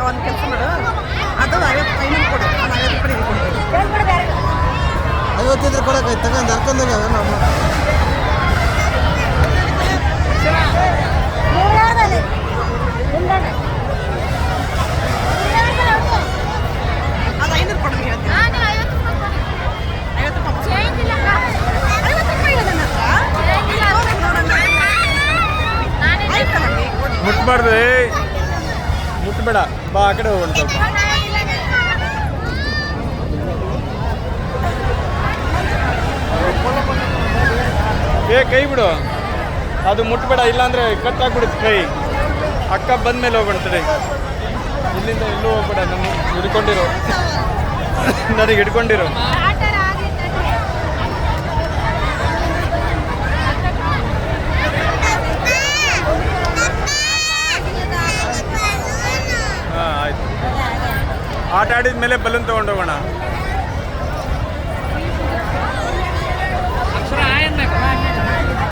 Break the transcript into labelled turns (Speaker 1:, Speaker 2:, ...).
Speaker 1: ಒಂದು ಕೆಲಸ ಮಾಡು, ಅದು 55 ಕೊಡು, ನಾನು 50 ರೂಪಾಯಿ ಕೊಡ್ತೀನಿ.
Speaker 2: 50 ಕೊಡೋಕೆ ತಗೊಂಡು ಹರ್ಕೊಂಡಾಗ ನಮ್ಮ
Speaker 1: ಅದು 500 ಕೊಡು ಹೇಳ್ತೀನಿ. 50 ರೂಪಾಯಿ ಇದೆ ನನ್ನ ಹತ್ರ. ಆಯ್ತಲ್ಲ
Speaker 3: ಮುಟ್ಬಾರ್ದು, ಮುಟ್ಬೇಡ, ಬಾ ಆ ಕಡೆ ಹೋಗೋಣ ಸ್ವಲ್ಪ. ಕೈ ಬಿಡು, ಅದು ಮುಟ್ಬೇಡ, ಇಲ್ಲಾಂದ್ರೆ ಕಟ್ ಆಗ್ಬಿಡುತ್ತೆ ಕೈ. ಅಕ್ಕ ಬಂದ್ಮೇಲೆ ಹೋಗೋಣ ತಡಿ, ಇಲ್ಲಿಂದ ಎಲ್ಲೂ ಹೋಗ್ಬೇಡ, ನನಗೆ ಹಿಡ್ಕೊಂಡಿರು, ನನಗೆ ಹಿಡ್ಕೊಂಡಿರು. ಹಾಂ ಆಯ್ತು, ಆಟ ಆಡಿದ ಮೇಲೆ ಬಲೂನ್ ತೊಗೊಂಡು ಹೋಗೋಣ.